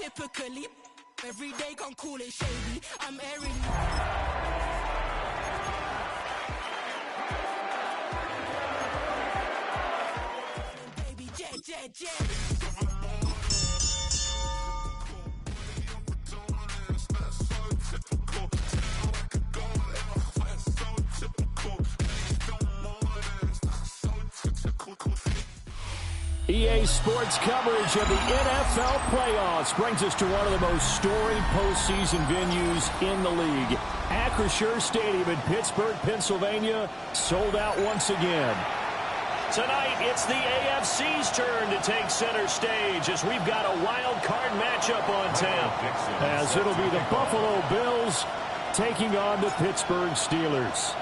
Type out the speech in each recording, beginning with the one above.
typically. Every day gon' cool it shady. I'm airing. Baby, J. EA Sports coverage of the NFL playoffs brings us to one of the most storied postseason venues in the league. Acrisure Stadium in Pittsburgh, Pennsylvania, sold out once again. Tonight, it's the AFC's turn to take center stage as we've got a wild card matchup on tap. As it'll be the Buffalo Bills taking on the Pittsburgh Steelers.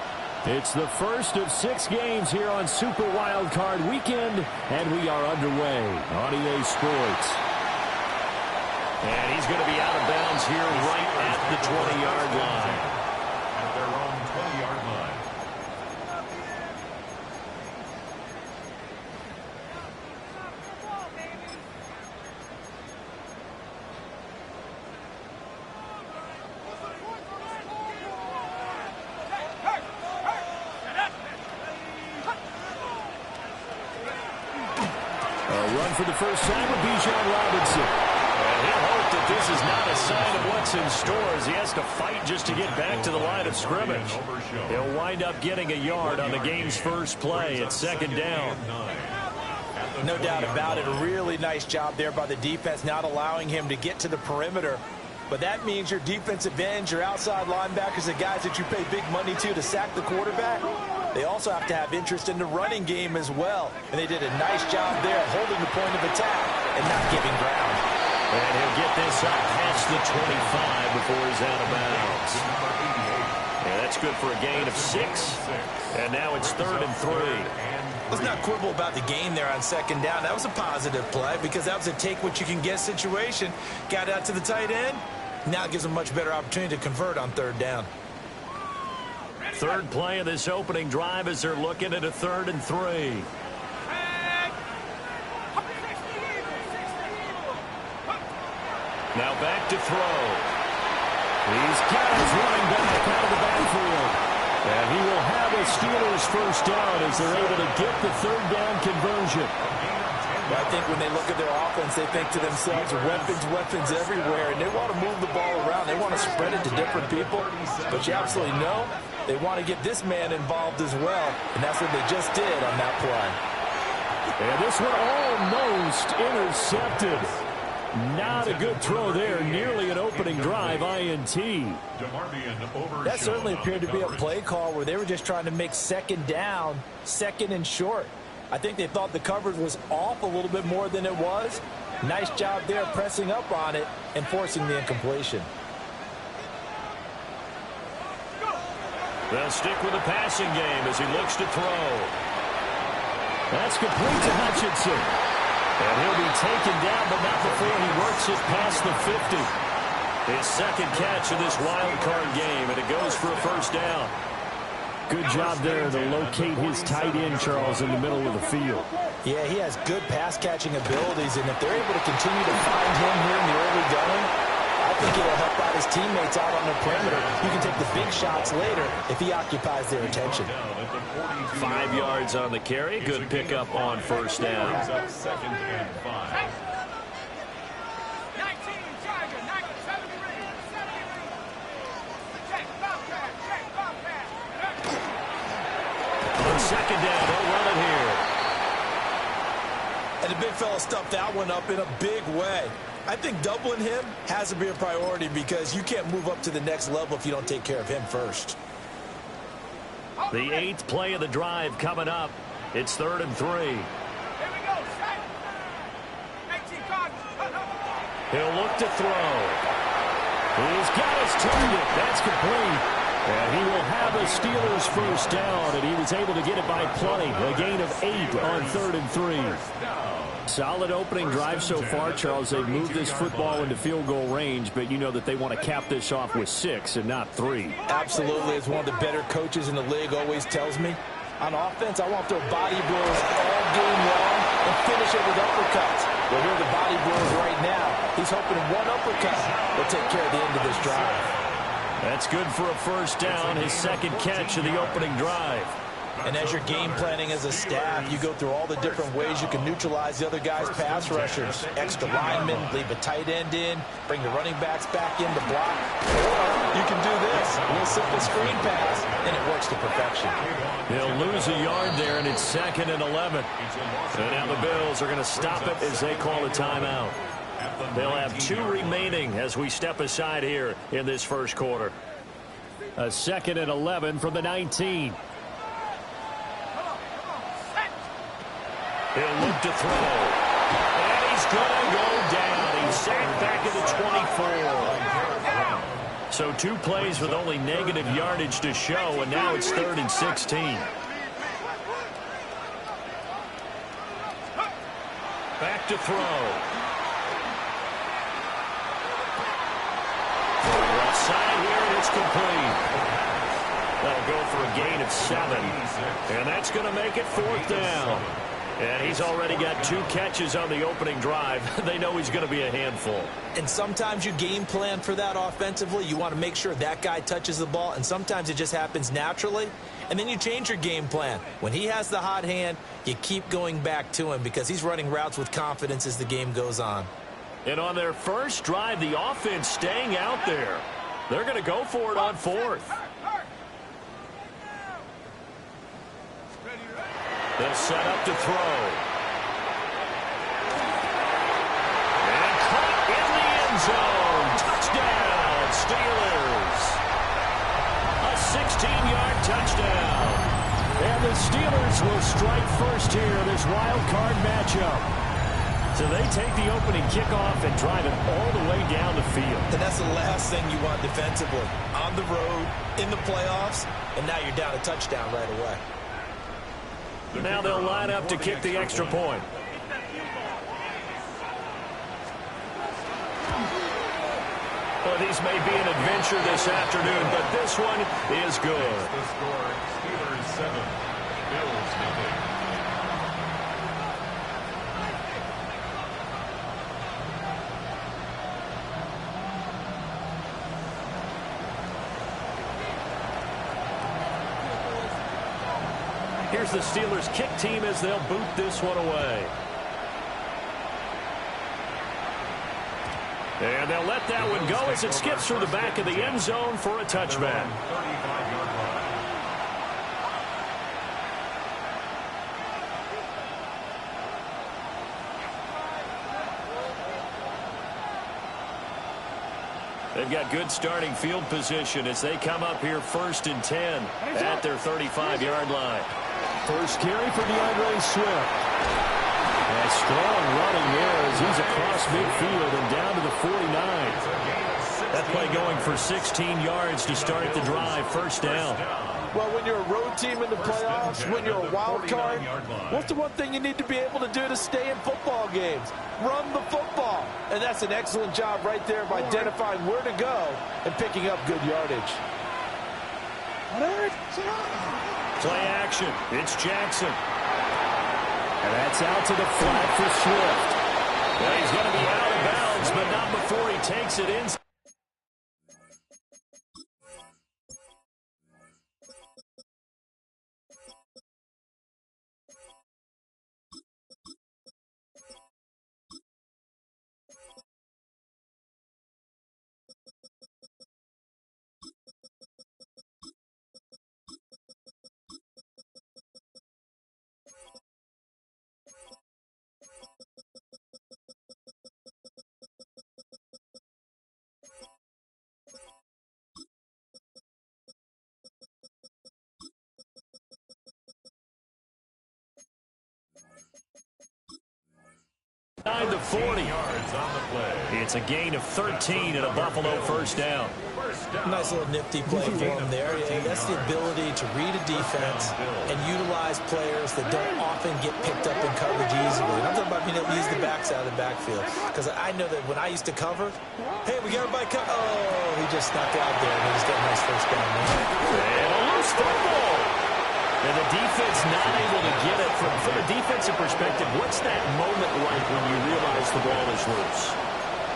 It's the first of 6 games here on Super Wild Card Weekend, and we are underway on EA Sports. And he's going to be out of bounds here right at the 20-yard line. At their own 20-yard line. For the first time with Bijan Robinson. And he'll hope that this is not a sign of what's in store as he has to fight just to get back to the line of scrimmage. He'll wind up getting a yard on the game's first play at second down. No doubt about it. A really nice job there by the defense, not allowing him to get to the perimeter. But that means your defensive ends, your outside linebackers, the guys that you pay big money to sack the quarterback, they also have to have interest in the running game as well. And they did a nice job there holding the point of attack and not giving ground. And he'll get this up past the 25 before he's out of bounds. Yeah, that's good for a gain of 6. And now it's 3rd and 3. Let's not quibble about the gain there on second down. That was a positive play because that was a take-what-you-can-get situation. Got out to the tight end. Now it gives them a much better opportunity to convert on 3rd down. Third play of this opening drive as they're looking at a 3rd and 3. Now back to throw. He's got his running back out of the backfield. And he will have a Steelers first down as they're able to get the 3rd down conversion. I think when they look at their offense, they think to themselves, weapons everywhere, and they want to move the ball around. They want to spread it to different people. But you absolutely know they want to get this man involved as well, and that's what they just did on that play. And this one almost intercepted. Not a good throw there. Nearly an opening drive INT. That certainly appeared to be a play call where they were just trying to make second down, second and short. I think they thought the coverage was off a little bit more than it was. Nice job there pressing up on it and forcing the incompletion. They'll stick with the passing game as he looks to throw. That's complete to Hutchinson. And he'll be taken down, but not before he works it past the 50. His second catch of this wild card game, and it goes for a first down. Good job there to locate his tight end, Charles, in the middle of the field. Yeah, he has good pass-catching abilities, and if they're able to continue to find him here in the early going, I think it'll help out his teammates out on the perimeter. You can take the big shots later if he occupies their attention. 5 yards on the carry. Good pickup on first down. Second and 5. On second down, they'll run it here. And the big fella stuffed that one up in a big way. I think doubling him has to be a priority because you can't move up to the next level if you don't take care of him first. The 8th play of the drive coming up. It's 3rd and 3. He'll look to throw. He's got his target. That's complete. And he will have a Steelers first down, and he was able to get it by plenty. A gain of 8 on 3rd and 3. Solid opening drive so far, Charles. They've moved this football into field goal range, but you know that they want to cap this off with 6 and not 3. Absolutely. As one of the better coaches in the league always tells me, on offense, I want to throw body blows all game long and finish it with uppercuts. Well, here are the body blows right now. He's hoping one uppercut will take care of the end of this drive. That's good for a first down, his second catch of the opening drive. And as you're game planning as a staff, you go through all the different ways you can neutralize the other guy's pass rushers. Extra linemen, leave a tight end in, bring the running backs back in to block. Or you can do this, a little simple screen pass, and it works to perfection. They'll lose a yard there, and it's 2nd and 11. And now the Bills are going to stop it as they call a timeout. They'll have 2 remaining as we step aside here in this first quarter. A 2nd and 11 from the 19. He'll look to throw. And he's going to go down. He's sacked back at the 24. So 2 plays with only negative yardage to show, and now it's 3rd and 16. Back to throw. Left side here, and it's complete. That'll go for a gain of 7. And that's going to make it 4th down. And he's already got 2 catches on the opening drive. They know he's going to be a handful. And sometimes you game plan for that offensively. You want to make sure that guy touches the ball, and sometimes it just happens naturally. And then you change your game plan. When he has the hot hand, you keep going back to him because he's running routes with confidence as the game goes on. And on their first drive, the offense staying out there. They're going to go for it on 4th. They'll set up to throw. And caught in the end zone. Touchdown, Steelers. A 16-yard touchdown. And the Steelers will strike first here in this wild card matchup. So they take the opening kickoff and drive it all the way down the field. And that's the last thing you want defensively. On the road, in the playoffs, and now you're down a touchdown right away. Now they'll line up to kick the extra point. Well, these may be an adventure this afternoon, but this one is good. The score, Steelers 7, Bills 0. Here's the Steelers kick team as they'll boot this one away. And they'll let that one go as it skips through the back of the end zone for a touchback. They've got good starting field position as they come up here 1st and 10 at their 35-yard line. First carry for DeAndre Swift. A strong running there as he's across midfield and down to the 49. That play going for 16 yards to start the drive, 1st down. Well, when you're a road team in the playoffs, when you're a wild card, what's the one thing you need to be able to do to stay in football games? Run the football. And that's an excellent job right there of identifying where to go and picking up good yardage. Play action. It's Jackson. And that's out to the flat for Swift. Well, he's going to be out of bounds, but not before he takes it in. The 40 yards on the play. It's a gain of 13 and a Buffalo 1st down. Nice little nifty play for him there. Yeah, that's the ability to read a defense and utilize players that don't often get picked up in coverage easily. And I'm talking about being able to use the backs out of the backfield. Because I know that when I used to cover, hey, we got everybody covered. Oh, he just snuck out there and he just got a nice 1st down there. And a loose football. And the defense not able to get it. From a defensive perspective, what's that moment like when you realize the ball is loose?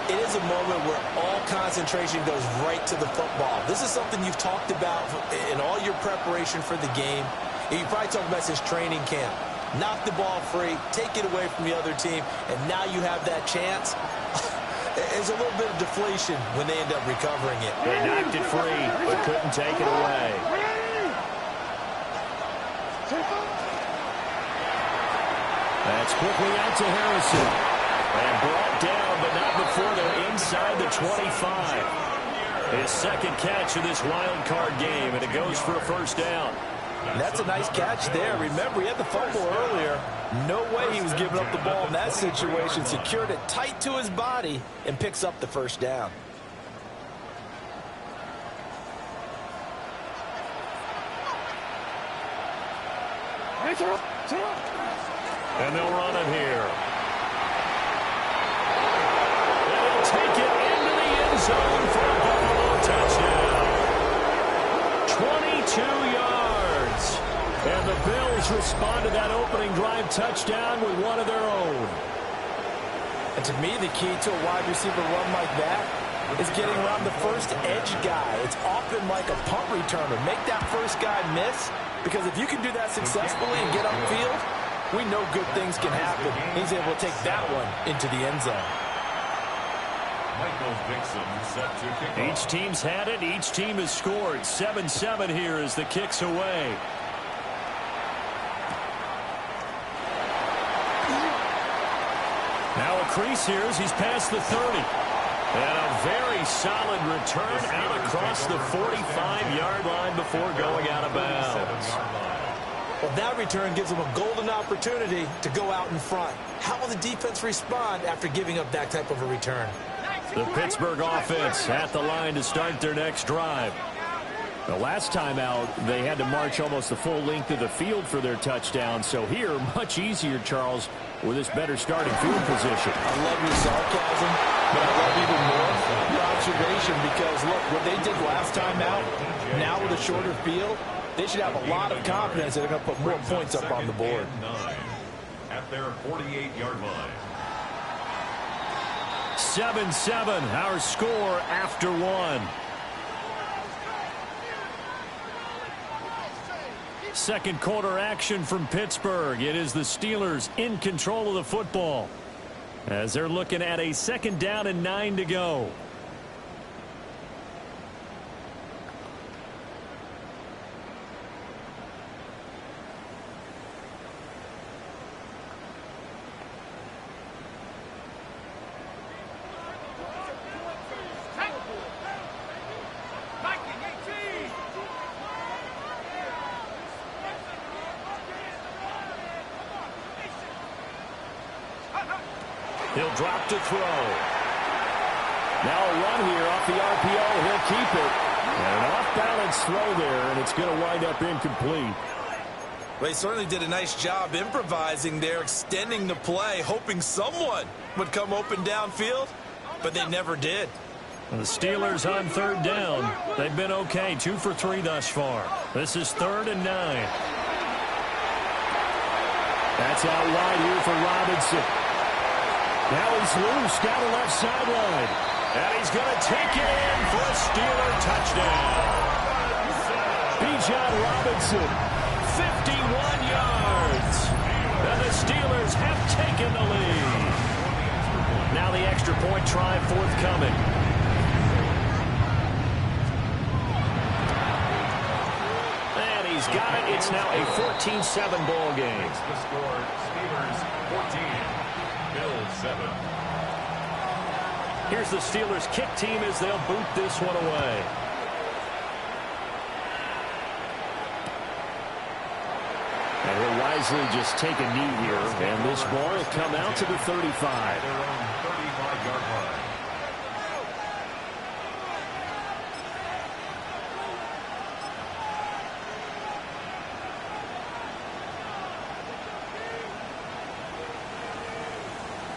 It is a moment where all concentration goes right to the football. This is something you've talked about in all your preparation for the game. You probably talked about since training camp. Knock the ball free, take it away from the other team, and now you have that chance. There's a little bit of deflation when they end up recovering it. They knocked it free, but couldn't take it away. That's quickly out to Harrison. And brought down, but not before they're inside the 25. His second catch of this wild card game, and it goes for a first down. That's a nice catch there. Remember, he had the fumble earlier. No way he was giving up the ball in that situation. Secured it tight to his body and picks up the first down. And they'll run it here. And he'll take it into the end zone for a Buffalo touchdown. 22 yards. And the Bills respond to that opening drive touchdown with one of their own. And to me, the key to a wide receiver run like that is getting around the first edge guy. It's often like a punt returner. Make that first guy miss, because if you can do that successfully and get upfield, we know good things can happen. He's able to take that one into the end zone. Michael Dixon set to kick off. Each team's had it. Each team has scored. 7-7 here as the kick's away. Now a crease here as he's past the 30. And a very solid return out across the 45-yard line before going out of bounds. Well, that return gives them a golden opportunity to go out in front. How will the defense respond after giving up that type of a return? The Pittsburgh offense at the line to start their next drive. The last time out, they had to march almost the full length of the field for their touchdown. So here, much easier, Charles, with this better starting field position. I love your sarcasm, but I love even more your observation, because, look, what they did last time out, now with a shorter field, they should have a lot of confidence that they're going to put more points up on the board. At their 48-yard line. 7-7, our score after one. Second quarter action from Pittsburgh. It is the Steelers in control of the football as they're looking at a 2nd down and 9 to go. He'll drop to throw. Now a run here off the RPO. He'll keep it. And an off-balance throw there, and it's going to wind up incomplete. Well, he certainly did a nice job improvising there, extending the play, hoping someone would come open downfield, but they never did. The Steelers on 3rd down. They've been okay, 2 for 3 thus far. This is 3rd and 9. That's out wide here for Robinson. Now he's loose down the left sideline. And he's going to take it in for a Steeler touchdown. Bijan Robinson, 51 yards. And the Steelers have taken the lead. Now the extra point try forthcoming. And he's got it. It's now a 14-7 ball game. The score, Steelers 14, Bills 7. Here's the Steelers kick team as they'll boot this one away. And he'll wisely just take a knee here, and this ball will come out to the 35. Their own 35-yard line.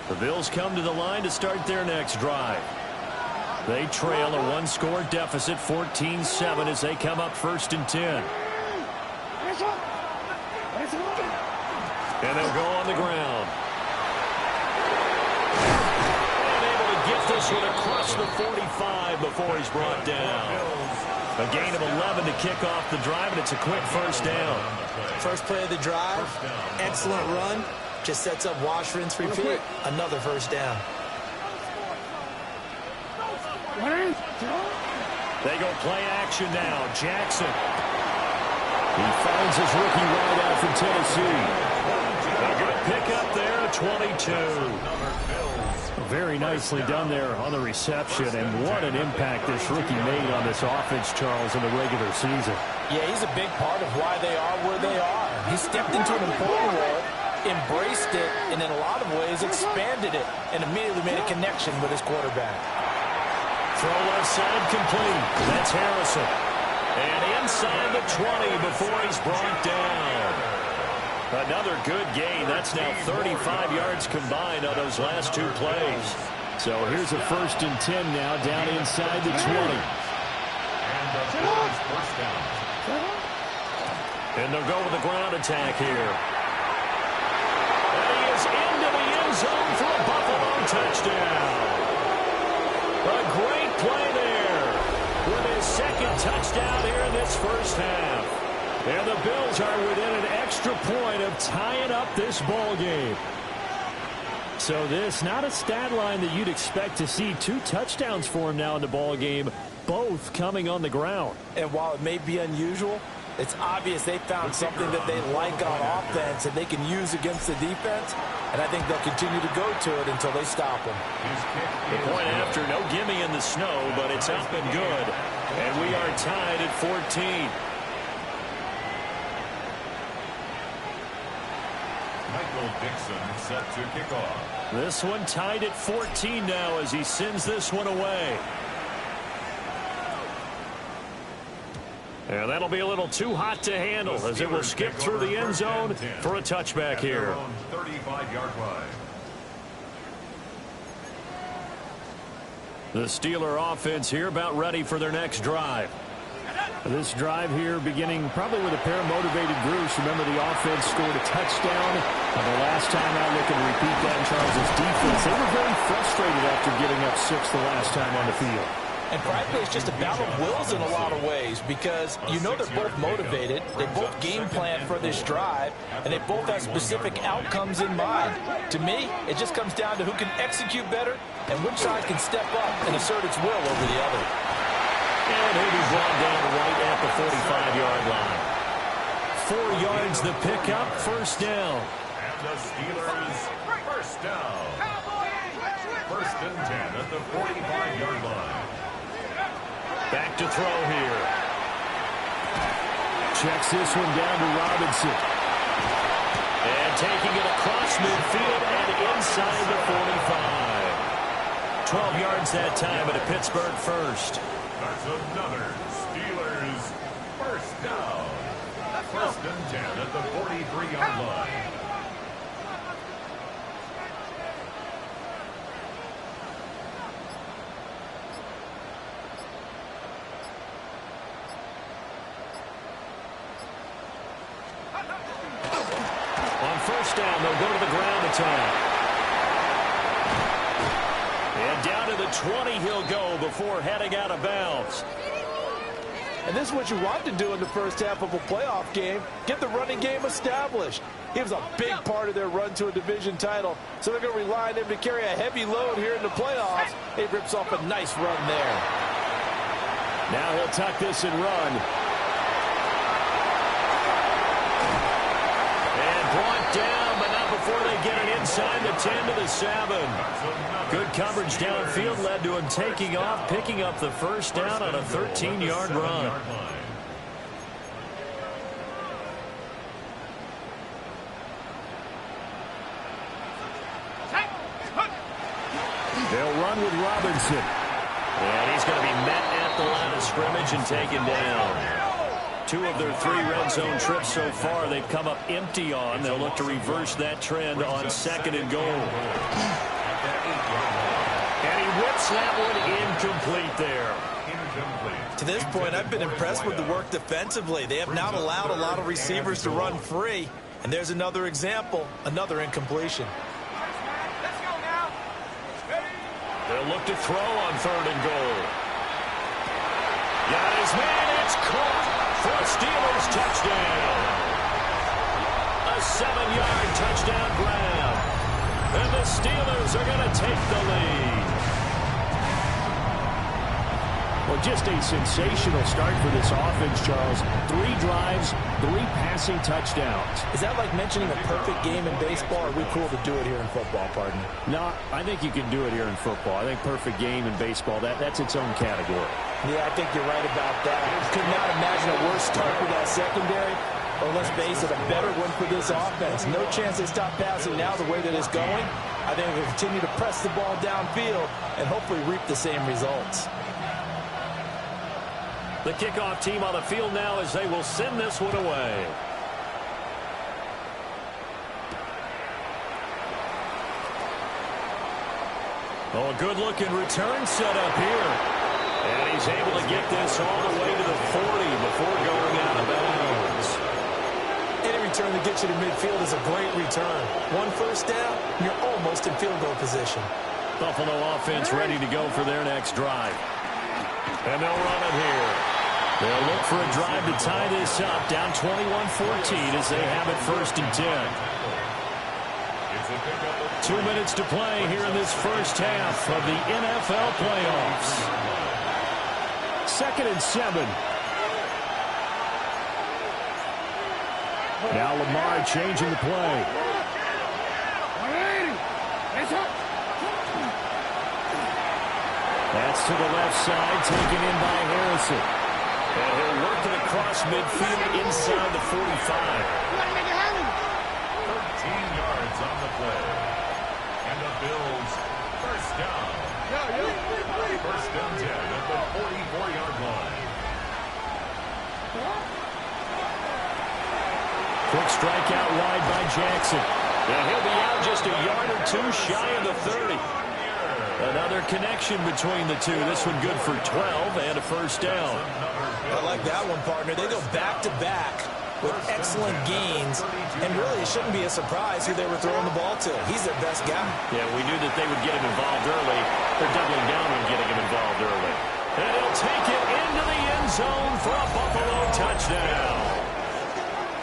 The Bills come to the line to start their next drive. They trail a 1-score deficit, 14-7, as they come up 1st and 10. And they'll go on the ground. And able to get this one across the 45 before he's brought down. A gain of 11 to kick off the drive, and it's a quick first down. First play of the drive, excellent run. Just sets up wash, rinse, repeat. Another first down. They go play action now. Jackson. He finds his rookie wideout from Tennessee. A good pickup there, 22. Very nicely done there on the reception, and what an impact this rookie made on this offense, Charles, in the regular season. Yeah, he's a big part of why they are where they are. He stepped into an important role, embraced it, and in a lot of ways expanded it, and immediately made a connection with his quarterback. Throw left side complete. That's Harrison. And inside the 20 before he's brought down. Another good gain. That's now 35 yards combined on those last two plays. So here's a 1st and 10 now down inside the 20. And they'll go with the ground attack here. And he is into the end zone for a Buffalo touchdown. A great play there with his 2nd touchdown here in this first half. And the Bills are within an extra point of tying up this ball game. So this, not a stat line that you'd expect to see. 2 touchdowns for him now in the ball game, both coming on the ground. And while it may be unusual, it's obvious they found something that they like on offense and they can use against the defense. And I think they'll continue to go to it until they stop him. The point after, no gimme in the snow, but it's up and good. And we are tied at 14. Michael Dixon set to kick off. This one tied at 14 now as he sends this one away. And that'll be a little too hot to handle as it will skip through the end zone for a touchback here. 35-yard line. The Steeler offense here about ready for their next drive. This drive here beginning probably with a pair of motivated groups. Remember, the offense scored a touchdown. The last time out, looking to repeat that in Charles' defense. They were very frustrated after giving up 6 the last time on the field. And frankly, it's just a battle of wills in a lot of ways because you know they're both motivated. They both game plan for this drive, and they both have specific outcomes in mind. To me, it just comes down to who can execute better and which side can step up and assert its will over the other. And he'll be brought down right at the 45-yard line. 4 yards the pickup, first down. And the Steelers first down. 1st and 10 at the 45-yard line. Back to throw here. Checks this one down to Robinson. And taking it across midfield and inside the 45. 12 yards that time at a Pittsburgh first. That's another Steelers first down. 1st and 10 at the 43-yard line. On first down, they'll go to the ground attack. And down to the 20 he'll go before heading out of bounds. And this is what you want to do in the first half of a playoff game. Get the running game established. He was a big part of their run to a division title. So they're going to rely on him to carry a heavy load here in the playoffs. He rips off a nice run there. Now he'll tuck this and run. And brought down, but not before they get it inside the 10 to the 7. Good coverage downfield led to him taking off, picking up the first down on a 13-yard run. They'll run with Robinson. And he's going to be met at the line of scrimmage and taken down. 2 of their 3 red zone trips so far they've come up empty on. They'll look to reverse that trend on 2nd and goal. And he whips that one incomplete there. To this point, I've been impressed with the work defensively. They have not allowed a lot of receivers to run free. And there's another example, another incompletion. Let's go now. They'll look to throw on 3rd and goal. Got his man. It's caught for a Steelers touchdown. A 7-yard touchdown grab. And the Steelers are going to take the lead. Well, just a sensational start for this offense, Charles. 3 drives, 3 passing touchdowns. Is that like mentioning a perfect game in baseball, or are we cool to do it here in football, partner? No, I think you can do it here in football. I think perfect game in baseball, that's its own category. Yeah, I think you're right about that. Could not imagine a worse start for that secondary, or let's face it, a better one for this offense. No chance they stop passing now the way that it's going. I think they'll continue to press the ball downfield and hopefully reap the same results. The kickoff team on the field now as they will send this one away. Oh, a good-looking return set up here. And he's able to get this all the way to the 40 before going out of bounds. Any return that gets you to midfield is a great return. 1 first down, you're almost in field goal position. Buffalo offense ready to go for their next drive. And they'll run it here. They'll look for a drive to tie this up. Down 21-14 as they have it 1st and 10. 2 minutes to play here in this first half of the NFL playoffs. 2nd and 7. Now Lamar changing the play. That's to the left side, taken in by Harrison. And he'll work it across midfield inside the 45. 13 yards on the play. And the Bills, first down. First and 10 at the 44-yard line. Quick strike out wide by Jackson. And he'll be out just a yard or 2 shy of the 30. Another connection between the two. This one good for 12 and a first down. I like that one, partner. They go back-to-back with excellent gains, and really it shouldn't be a surprise who they were throwing the ball to. He's their best guy. Yeah, we knew that they would get him involved early. They're doubling down on getting him involved early. And he'll take it into the end zone for a Buffalo touchdown.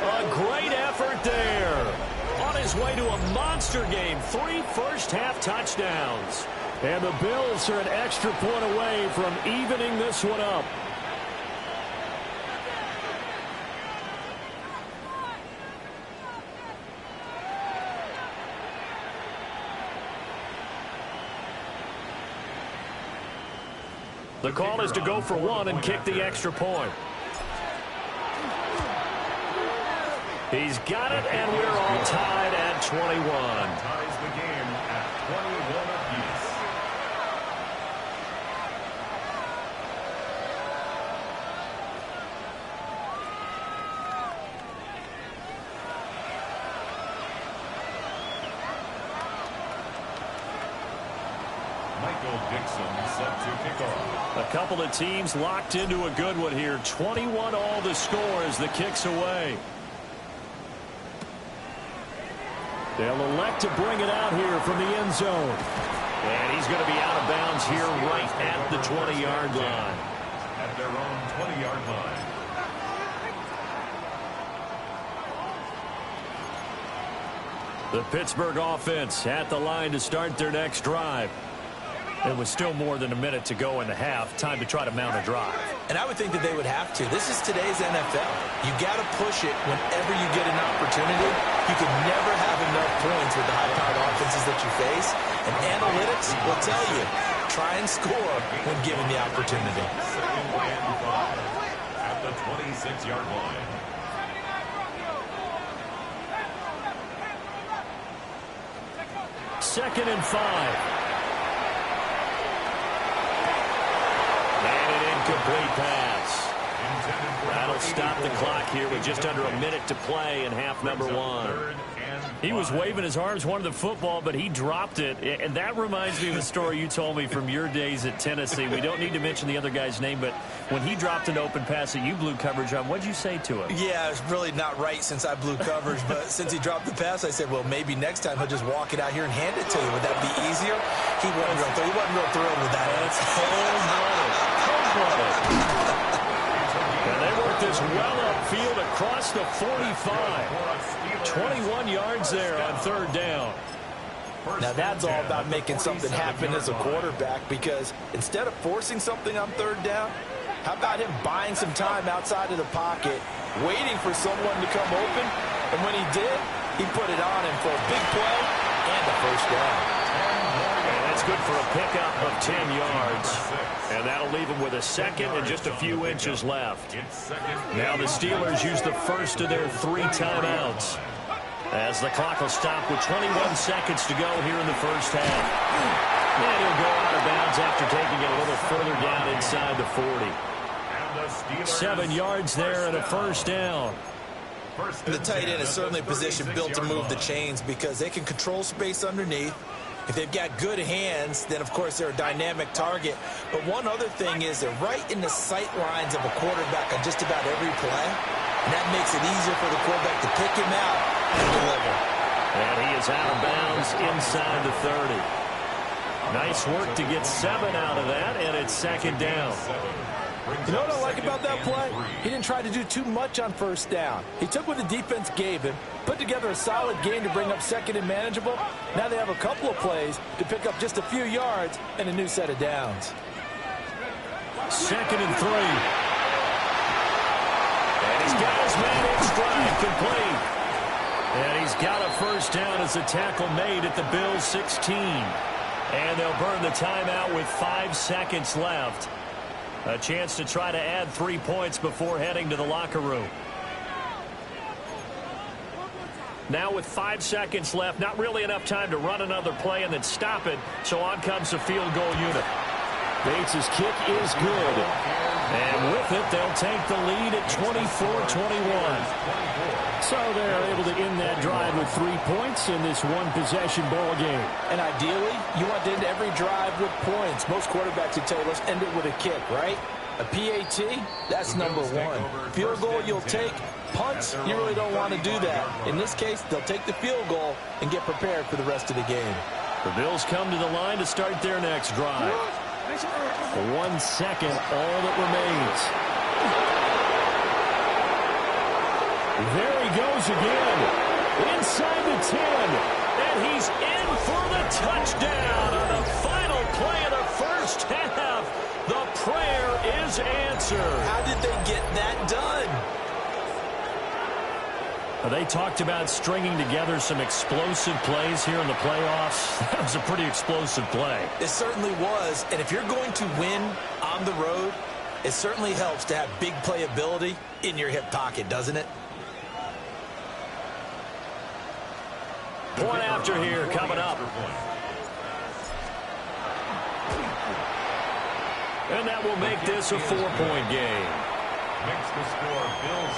A great effort there. On his way to a monster game. 3 first-half touchdowns. And the Bills are an extra point away from evening this one up. The call is to go for 1 and kick the extra point. He's got it, and we're all tied at 21. Ties the game at 21 apiece. Michael Dixon set to kick off. A couple of teams locked into a good one here. 21 all the score as the kick's away. They'll elect to bring it out here from the end zone. And he's going to be out of bounds here right at the 20-yard line. At their own 20-yard line. The Pittsburgh offense at the line to start their next drive. It was still more than a minute to go in the half. Time to try to mount a drive. And I would think that they would have to. This is today's NFL. You got to push it whenever you get an opportunity. You can never have enough points with the high-powered offenses that you face. And analytics will tell you, try and score when given the opportunity. 2nd and 5 at the 26-yard line. Second and 5. Incomplete pass. That'll stop the clock here with just under a minute to play in half number 1. 3rd and He was waving his arms, wanted the football, but he dropped it. And that reminds me of a story you told me from your days at Tennessee. We don't need to mention the other guy's name, but when he dropped an open pass that you blew coverage on, what'd you say to him? Yeah, it's really not right since I blew coverage, but since he dropped the pass, I said, well, maybe next time he'll just walk it out here and hand it to you. Would that be easier? He wasn't real thrilled with that. That's cold-blooded. And they work this well upfield across the 45. 21 yards there on third down. Now, that's all about making something happen as a quarterback, because instead of forcing something on third down, how about him buying some time outside of the pocket, waiting for someone to come open, and when he did, he put it on him for a big play and a first down. And that's good for a pickup of 10 yards. And that'll leave him with a second and just a few inches left. Now the Steelers use the first of their 3 timeouts, as the clock will stop with 21 seconds to go here in the first half. And he'll go out of bounds after taking it a little further down inside the 40. 7 yards there and a first down. The tight end is certainly a position built to move the chains because they can control space underneath. If they've got good hands, then, of course, they're a dynamic target. But one other thing is they're right in the sight lines of a quarterback on just about every play. And that makes it easier for the quarterback to pick him out and deliver. And he is out of bounds inside the 30. Nice work to get 7 out of that, and it's second down. You know what I like about that play? He didn't try to do too much on first down. He took what the defense gave him, put together a solid game to bring up second and manageable. Now they have a couple of plays to pick up just a few yards and a new set of downs. Second and 3. And he's got his man in stride, complete. And he's got a first down as a tackle made at the Bills' 16. And they'll burn the timeout with 5 seconds left. A chance to try to add 3 points before heading to the locker room. Now with 5 seconds left, not really enough time to run another play and then stop it. So on comes the field goal unit. Bates' kick is good. And with it, they'll take the lead at 24-21. So they're able to end that drive with 3 points in this one-possession ball game. And ideally, you want to end every drive with points. Most quarterbacks would tell you, let's end it with a kick, right? A PAT, that's number 1. Field goal, you'll take. Punts, you really don't want to do that. In this case, they'll take the field goal and get prepared for the rest of the game. The Bills come to the line to start their next drive. 1 second, all that remains. There he goes again. Inside the 10. And he's in for the touchdown on the final play of the first half. The prayer is answered. How did they get that done? They talked about stringing together some explosive plays here in the playoffs. That was a pretty explosive play. It certainly was. And if you're going to win on the road, it certainly helps to have big playability in your hip pocket, doesn't it? Point after here coming up. And that will make this a 4-point game.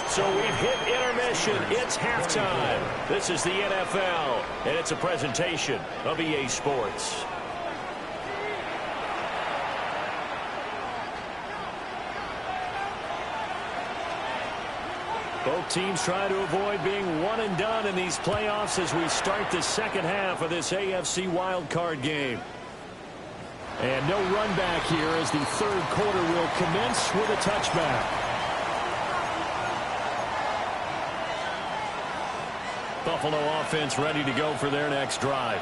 So we've hit intermission. It's halftime. This is the NFL, and it's a presentation of EA Sports. Both teams try to avoid being one and done in these playoffs as we start the second half of this AFC wildcard game. And no run back here as the third quarter will commence with a touchback. Buffalo offense ready to go for their next drive.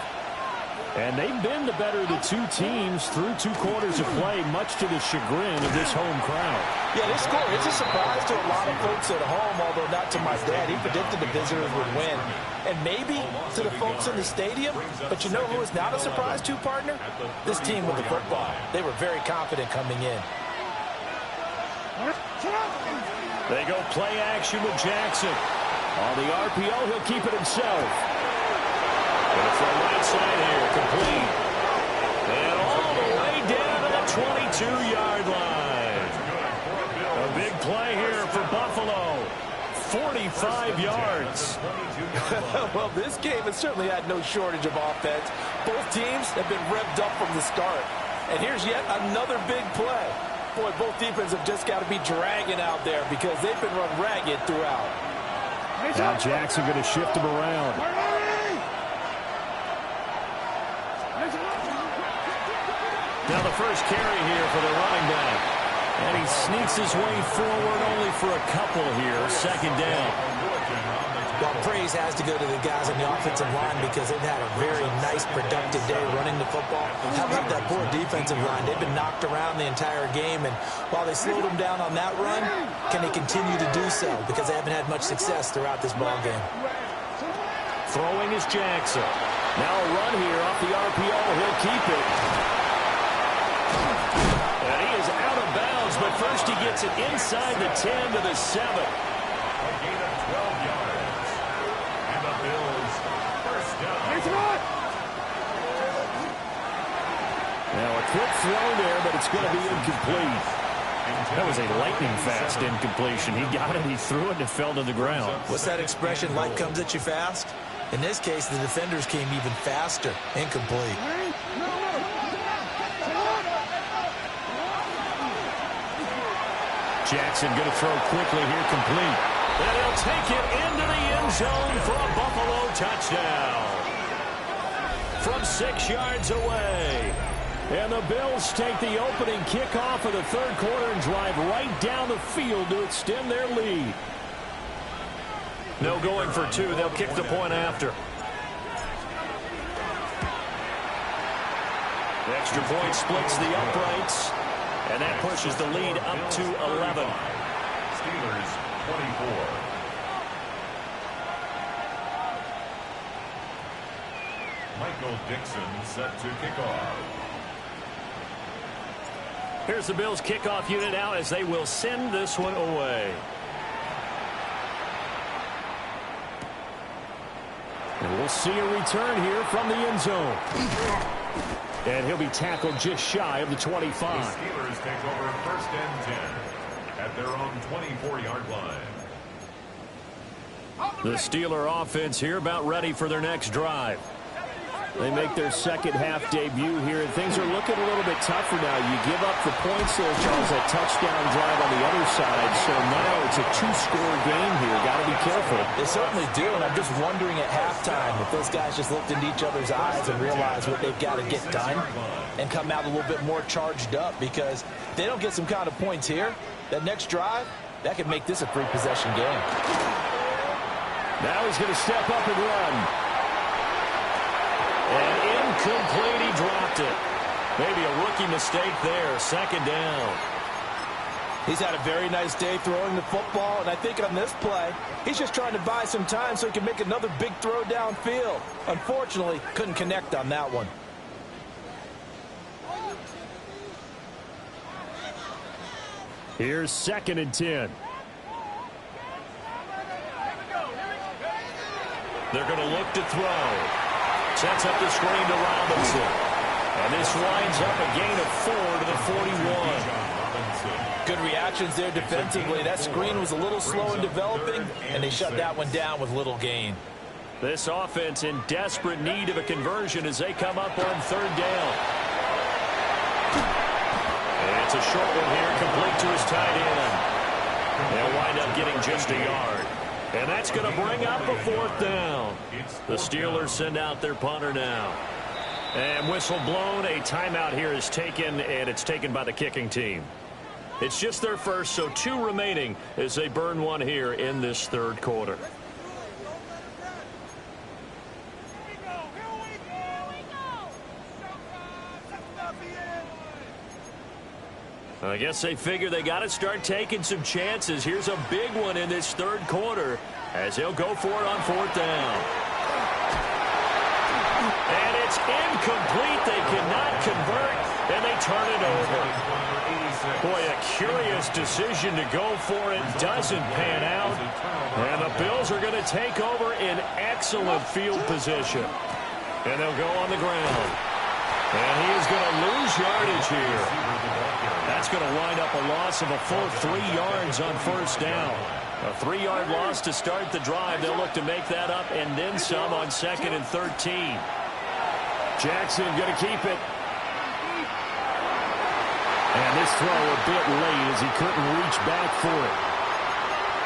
And they've been the better of the 2 teams through 2 quarters of play, much to the chagrin of this home crowd. Yeah, this score is a surprise to a lot of folks at home, although not to my dad. He predicted the visitors would win. And maybe to the folks in the stadium, but you know who is not a surprise to, partner? This team with the football. They were very confident coming in. They go play action with Jackson. On the RPO, he'll keep it himself. And it's the right side here, complete. And all the way down to the 22-yard line. A big play here for Buffalo. 45 yards. Well, this game has certainly had no shortage of offense. Both teams have been revved up from the start. And here's yet another big play. Boy, both defenses have just got to be dragging out there because they've been run ragged throughout. Now Jackson going to shift him around. Now the first carry here for the running back. And he sneaks his way forward only for a couple here. Second down. Well, praise has to go to the guys on the offensive line because they've had a very nice, productive day running the football. How about that poor defensive line? They've been knocked around the entire game, and while they slowed them down on that run, can they continue to do so? Because they haven't had much success throughout this ball game. Throwing is Jackson. Now a run here off the RPO. He'll keep it. And he is out of bounds, but first he gets it inside the 10 to the 7. A gain of 12 yards. And the Bills first down. Now a quick throw there, but it's going to be incomplete. That was a lightning-fast incompletion. He got it, he threw it, and it fell to the ground. What's that expression, life comes at you fast? In this case, the defenders came even faster. Incomplete. Jackson going to throw quickly here, complete. And he'll take it into the end zone for a Buffalo touchdown. From 6 yards away. And the Bills take the opening kickoff of the third quarter and drive right down the field to extend their lead. No going for two. They'll kick the point after. The extra point splits the uprights. And that pushes the lead up to 11. Steelers 24. Michael Dixon set to kick off. Here's the Bills kickoff unit out as they will send this one away. And we'll see a return here from the end zone. And he'll be tackled just shy of the 25. The Steelers take over first and 10 at their own 24-yard line. The Steeler offense here about ready for their next drive. They make their second half debut here, and things are looking a little bit tougher now. You give up the points there, Charles, that touchdown drive on the other side. So now it's a two-score game here. Got to be careful. They certainly do, and I'm just wondering at halftime if those guys just looked into each other's eyes and realized what they've got to get done and come out a little bit more charged up, because if they don't get some kind of points here, that next drive, that could make this a three-possession game. Now he's going to step up and run. And incomplete, he dropped it. Maybe a rookie mistake there, second down. He's had a very nice day throwing the football, and I think on this play, he's just trying to buy some time so he can make another big throw downfield. Unfortunately, couldn't connect on that one. Here's second and 10. They're going to look to throw. Sets up the screen to Robinson. And this winds up a gain of 4 to the 41. Good reactions there defensively. That screen was a little slow in developing, and they shut that one down with little gain. This offense in desperate need of a conversion as they come up on third down. And it's a short one here, complete to his tight end. They'll wind up getting just a yard. And that's going to bring up a fourth down. The Steelers send out their punter now. And whistle blown. A timeout here is taken, and it's taken by the kicking team. It's just their first, so 2 remaining as they burn one here in this third quarter. I guess they figure they got to start taking some chances. Here's a big one in this third quarter as they'll go for it on fourth down. And it's incomplete. They cannot convert, and they turn it over. Boy, a curious decision to go for it. Doesn't pan out. And the Bills are going to take over in excellent field position. And they'll go on the ground. And he is going to lose yardage here. That's going to wind up a loss of a full 3 yards on first down. A 3-yard loss to start the drive. They'll look to make that up and then some on 2nd and 13. Jackson going to keep it. And this throw a bit late as he couldn't reach back for it.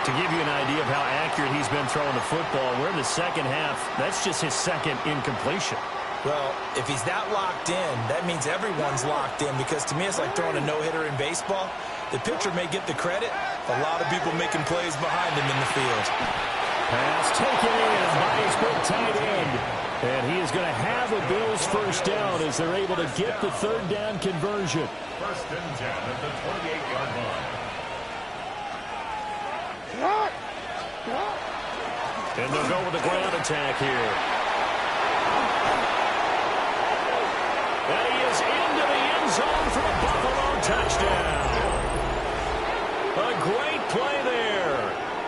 To give you an idea of how accurate he's been throwing the football, we're in the second half. That's just his second incompletion. Well, if he's that locked in, that means everyone's locked in, because to me it's like throwing a no-hitter in baseball. The pitcher may get the credit, a lot of people making plays behind him in the field. Pass taken in by his big tight end. And he is going to have a Bills first down as they're able to get the third down conversion. 1st and 10 at the 28-yard line. And they'll go with the ground attack here. And he is into the end zone for a Buffalo touchdown. A great play there.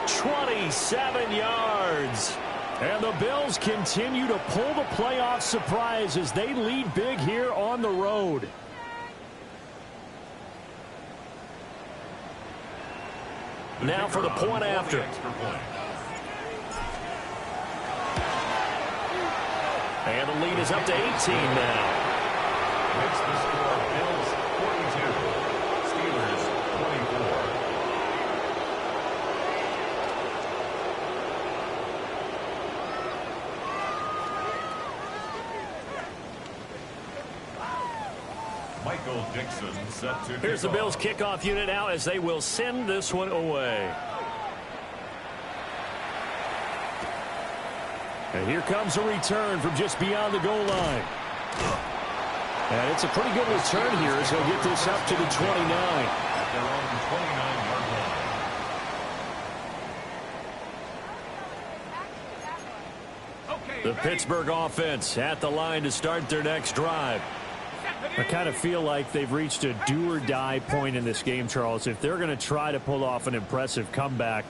27 yards. And the Bills continue to pull the playoff surprise as they lead big here on the road. Now for the point after. And the lead is up to 18 now. Makes the score Bills 42, Steelers 24. Michael Dixon set to Here's the Bills kickoff unit now as they will send this one away. And here comes a return from just beyond the goal line. And it's a pretty good return here as he'll get this up to the 29. At their own 29-yard line. The Pittsburgh offense at the line to start their next drive. I kind of feel like they've reached a do-or-die point in this game, Charles. If they're going to try to pull off an impressive comeback,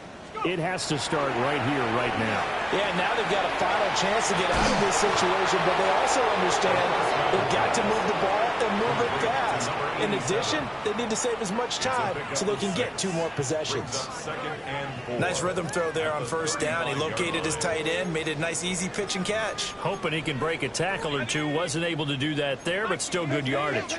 it has to start right here, right now. Yeah, now they've got a final chance to get out of this situation, but they also understand they've got to move the ball and move it fast. In addition, they need to save as much time so they can get 2 more possessions. Nice rhythm throw there on first down. He located his tight end, made it a nice, easy pitch and catch. Hoping he can break a tackle or two. Wasn't able to do that there, but still good yardage.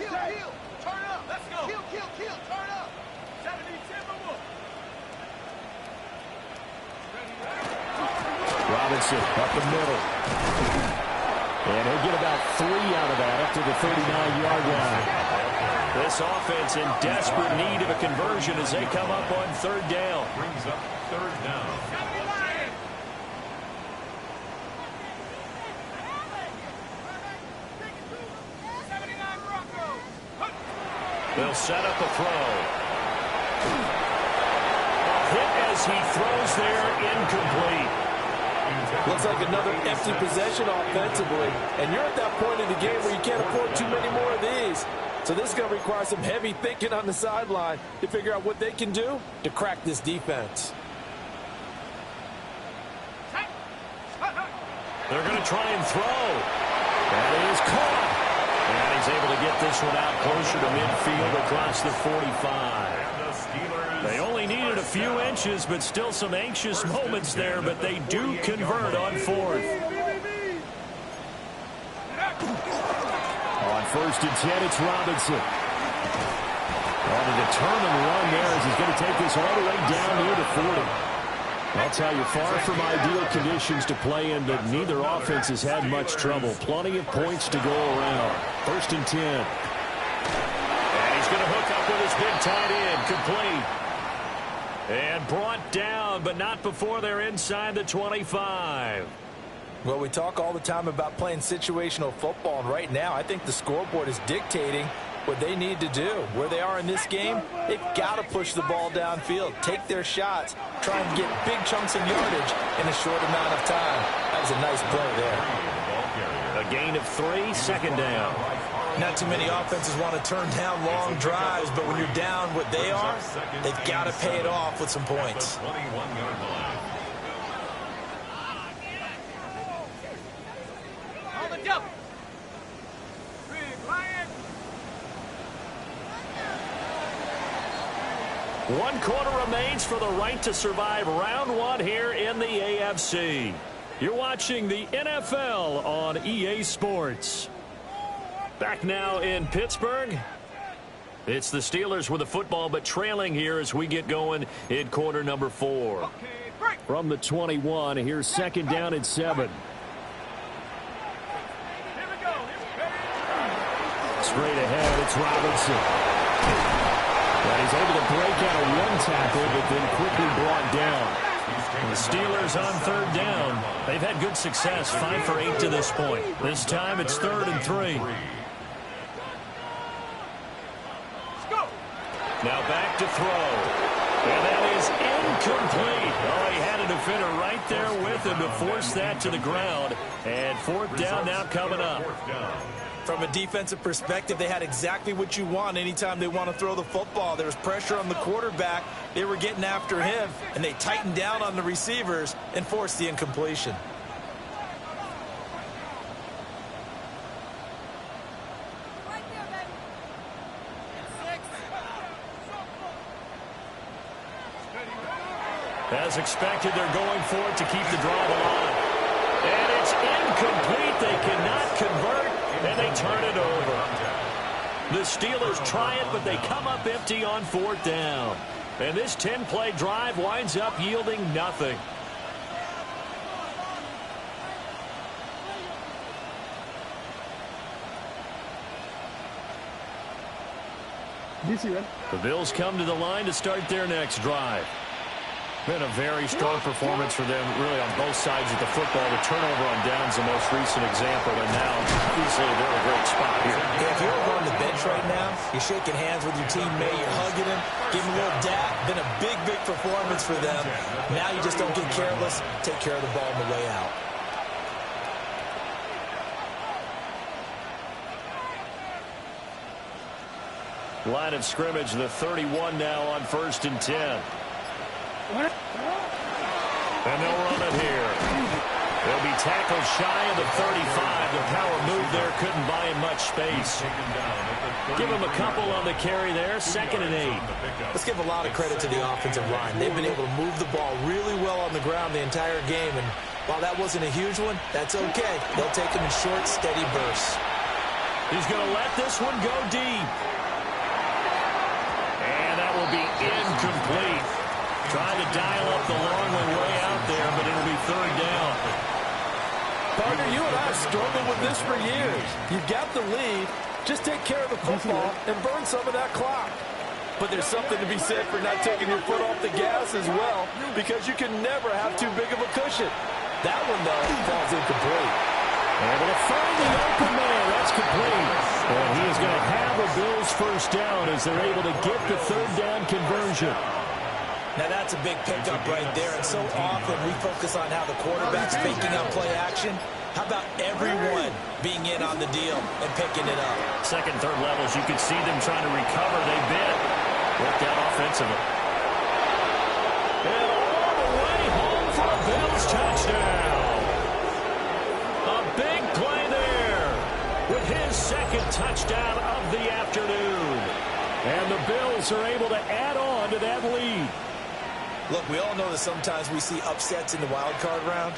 Robinson up the middle. And he'll get about 3 out of that up to the 39-yard line. This offense in desperate need of a conversion as they come up on third down. Brings up third down. They'll set up a throw. A hit as he throws there, incomplete. Looks like another empty possession offensively. And you're at that point in the game where you can't afford too many more of these. So this is going to require some heavy thinking on the sideline to figure out what they can do to crack this defense. They're going to try and throw. That is caught. And he's able to get this one out closer to midfield across the 45. They only needed a few inches, but still some anxious moments there, but they do convert on 4th. On 1st and 10, it's Robinson. On a determined run there as he's going to take this all the way down near the 40. I'll tell you, far from ideal conditions to play in, but neither offense has had much trouble. Plenty of points to go around. 1st and 10. And he's going to hook up with his big tight end, complete. And brought down, but not before they're inside the 25. Well, we talk all the time about playing situational football, and right now I think the scoreboard is dictating what they need to do. Where they are in this game, they've got to push the ball downfield, take their shots, try and get big chunks of yardage in a short amount of time. That was a nice play there. A gain of 3, second down. Not too many offenses want to turn down long drives, but when you're down what they are, they've got to pay it off with some points. On the double. Big right. 1 quarter remains for the right to survive round 1 here in the AFC. You're watching the NFL on EA Sports. Back now in Pittsburgh. It's the Steelers with the football, but trailing here as we get going in quarter number 4. From the 21, here's 2nd down and 7. Straight ahead, it's Robinson. And he's able to break out of 1 tackle, but then quickly brought down. The Steelers on 3rd down. They've had good success, 5 for 8 to this point. This time it's 3rd and 3. Now back to throw. And that is incomplete. Oh, he had a defender right there with him to force that to the ground. And 4th down now coming up. From a defensive perspective, they had exactly what you want anytime they want to throw the football. There was pressure on the quarterback. They were getting after him, and they tightened down on the receivers and forced the incompletion. As expected, they're going for it to keep the drive alive. And it's incomplete. They cannot convert, and they turn it over. The Steelers try it, but they come up empty on 4th down. And this 10-play drive winds up yielding nothing. The Bills come to the line to start their next drive. Been a very strong performance for them, really, on both sides of the football. The turnover on downs, the most recent example, and now, obviously, they're in a great spot here. Yeah, if you're over on the bench right now, you're shaking hands with your teammate, you're hugging him, giving him a little dap. Been a big, big performance for them. Now you just don't get careless. Take care of the ball on the way out. Line of scrimmage, the 31 now on 1st and 10. And they'll run it here. They'll be tackled shy of the 35. The power move there couldn't buy him much space. Give him a couple on the carry there. 2nd and 8. Let's give a lot of credit to the offensive line. They've been able to move the ball really well on the ground the entire game. And while that wasn't a huge one, that's okay. They'll take them in short, steady bursts. He's going to let this one go deep. And that will be incomplete. Trying to dial up the long one way out there, but it'll be 3rd down. Partner, you and I have struggled with this for years. You've got the lead. Just take care of the football and burn some of that clock. But there's something to be said for not taking your foot off the gas as well, because you can never have too big of a cushion. That one, though, falls incomplete. Able to find the open man. That's complete. And he is going to have a Bills 1st down as they're able to get the 3rd down conversion. Now, that's a big pickup right there, and so often we focus on how the quarterback's faking out play action. How about everyone being in on the deal and picking it up? 2nd, 3rd levels, you could see them trying to recover. They bit. Worked out offensively. And all the way home for a Bills touchdown. A big play there with his 2nd touchdown of the afternoon. And the Bills are able to add on to that lead. Look, we all know that sometimes we see upsets in the wild card round,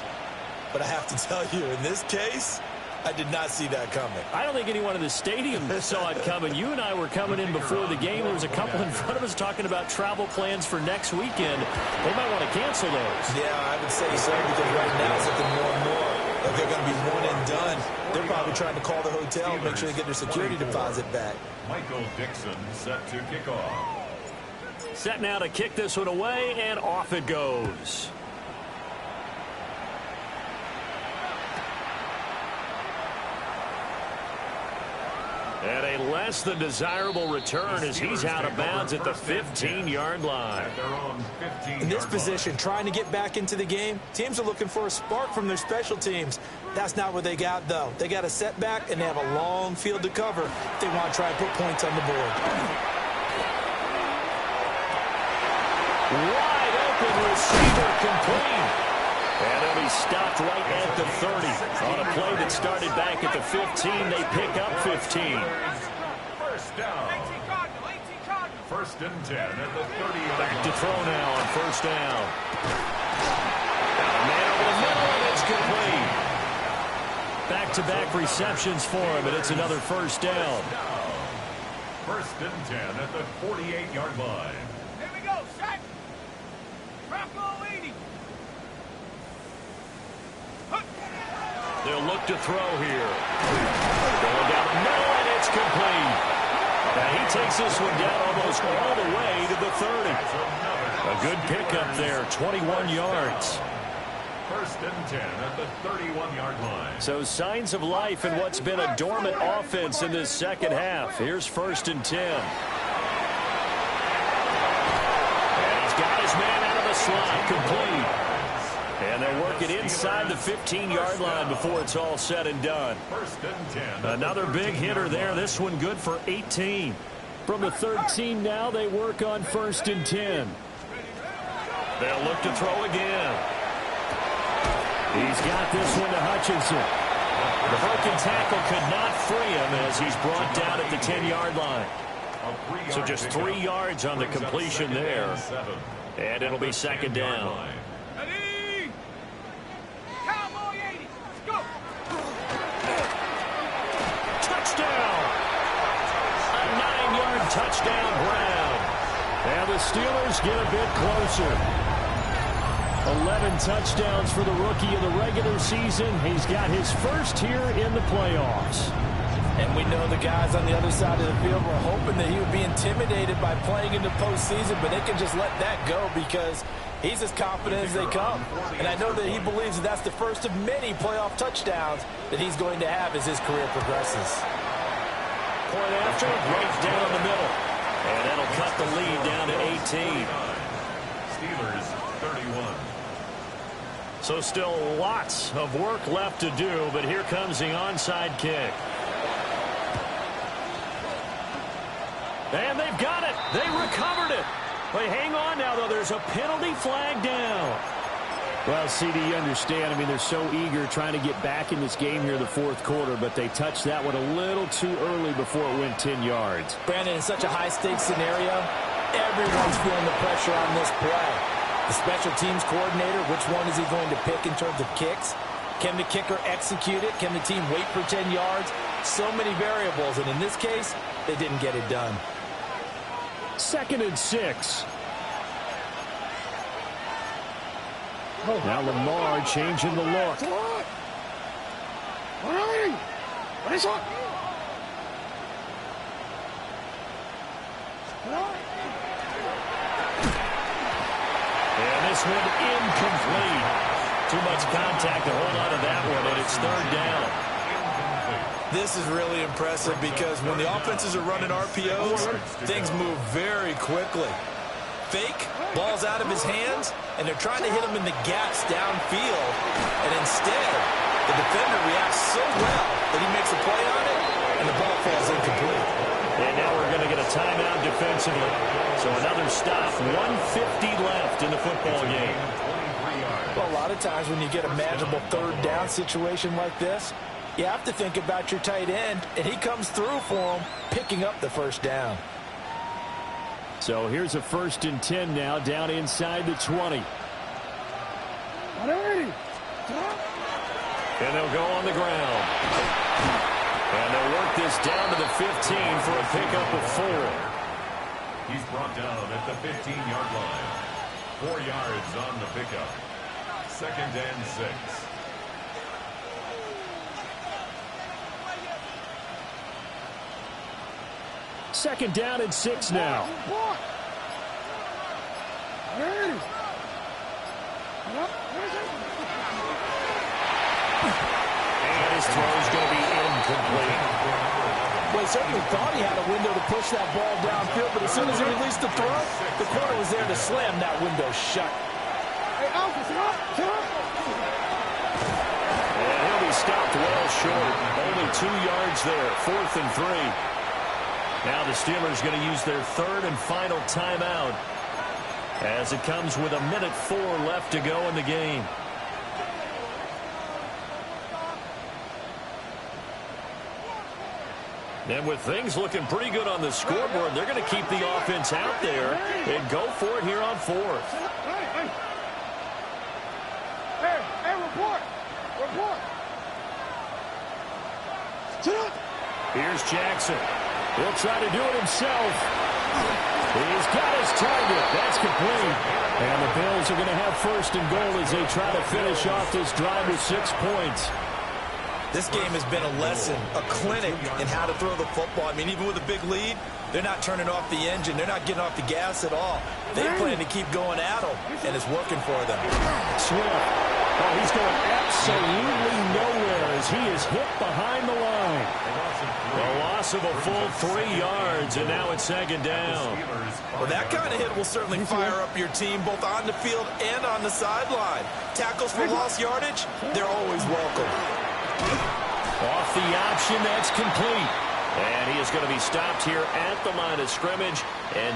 but I have to tell you, in this case, I did not see that coming. I don't think anyone in the stadium saw it coming. You and I were coming in before the game. There was a couple in front of us talking about travel plans for next weekend. They might want to cancel those. Yeah, I would say so, because right now it's looking more and more like they're going to be one and done. They're probably trying to call the hotel and make sure they get their security deposit back. Michael Dixon set to kick off. Set now to kick this one away, and off it goes. And a less than desirable return as he's out of bounds at the 15-yard line. In this position, trying to get back into the game, teams are looking for a spark from their special teams. That's not what they got, though. They got a setback, and they have a long field to cover if they want to try and put points on the board. Wide open receiver complete. And he'll be stopped right at the 30. On a play that started back at the 15, they pick up 15. First down. 18 Cardinals. First and 10 at the 30-yard Back line. to throw now on first down. Man over the middle, and it's complete. Back-to-back receptions for him, and it's another first down. First and 10 at the 48-yard line. Here we go, set. Bronco 80. They'll look to throw here. Going down the middle, and it's complete. Now he takes this one down almost all the way to the 30. A good pickup there, 21 yards. First and 10 at the 31-yard line. So signs of life in what's been a dormant offense in this second half. Here's first and 10. And he's got his man out of the slot, complete. And they're working inside the 15-yard line before it's all said and done. First and 10. Another big hitter there. This one good for 18. From the 13 now, they work on first and 10. They'll look to throw again. He's got this one to Hutchinson. The broken tackle could not free him as he's brought down at the 10-yard line. So just 3 yards on the completion there. And it'll be second down. Ready? Cowboy 80. Let's go. Touchdown! A 9-yard touchdown, Brown. And the Steelers get a bit closer. 11 touchdowns for the rookie in the regular season. He's got his first here in the playoffs. And we know the guys on the other side of the field were hoping that he would be intimidated by playing in the postseason, but they can just let that go because he's as confident as they come. And I know that he believes that that's the first of many playoff touchdowns that he's going to have as his career progresses. Point after, right down the middle. And that'll cut the lead down to 18. Steelers 31. So still lots of work left to do, but here comes the onside kick. And they've got it. They recovered it. They hang on now, though. There's a penalty flag down. Well, CD, you understand. I mean, they're so eager trying to get back in this game here in the fourth quarter, but they touched that one a little too early before it went 10 yards. Brandon, in such a high-stakes scenario, everyone's feeling the pressure on this play. The special teams coordinator, which one is he going to pick in terms of kicks? Can the kicker execute it? Can the team wait for 10 yards? So many variables, and in this case, they didn't get it done. Second and 6. Now Lamar changing the look. And this one incomplete. Too much contact to hold on to that one, and it's third down. This is really impressive because when the offenses are running RPOs, things move very quickly. Fake, ball's out of his hands, and they're trying to hit him in the gaps downfield. And instead, the defender reacts so well that he makes a play on it, and the ball falls incomplete. And now we're going to get a timeout defensively. So another stop, 1:50 left in the football game. Well, a lot of times when you get a manageable third down situation like this, you have to think about your tight end, and he comes through for him, picking up the first down. So here's a first and 10 now, down inside the 20. And they'll go on the ground. And they'll work this down to the 15 for a pickup of 4. He's brought down at the 15-yard line. 4 yards on the pickup. Second and 6. Second down and 6 now. And his throw's going to be incomplete. Well, he certainly thought he had a window to push that ball downfield, but as soon as he released the throw, the corner was there to slam that window shut. And he'll be stopped well short. Only 2 yards there. 4th and 3. Now the Steelers going to use their third and final timeout as it comes with 1:04 left to go in the game. And with things looking pretty good on the scoreboard, they're going to keep the offense out there and go for it here on fourth. Hey, report. Sit up. Here's Jackson. He'll try to do it himself. He's got his target. That's complete. And the Bills are going to have first and goal as they try to finish off this drive with 6 points. This game has been a lesson, a clinic in how to throw the football. I mean, even with a big lead, they're not turning off the engine. They're not getting off the gas at all. They plan to keep going at them, and it's working for them. Swift. Oh, he's going absolutely nowhere as he is hit behind the line. A loss of a full 3 yards, and now it's second down. Well, that kind of hit will certainly fire up your team both on the field and on the sideline. Tackles for lost yardage, they're always welcome. Off the option, that's complete. And he is going to be stopped here at the line of scrimmage. And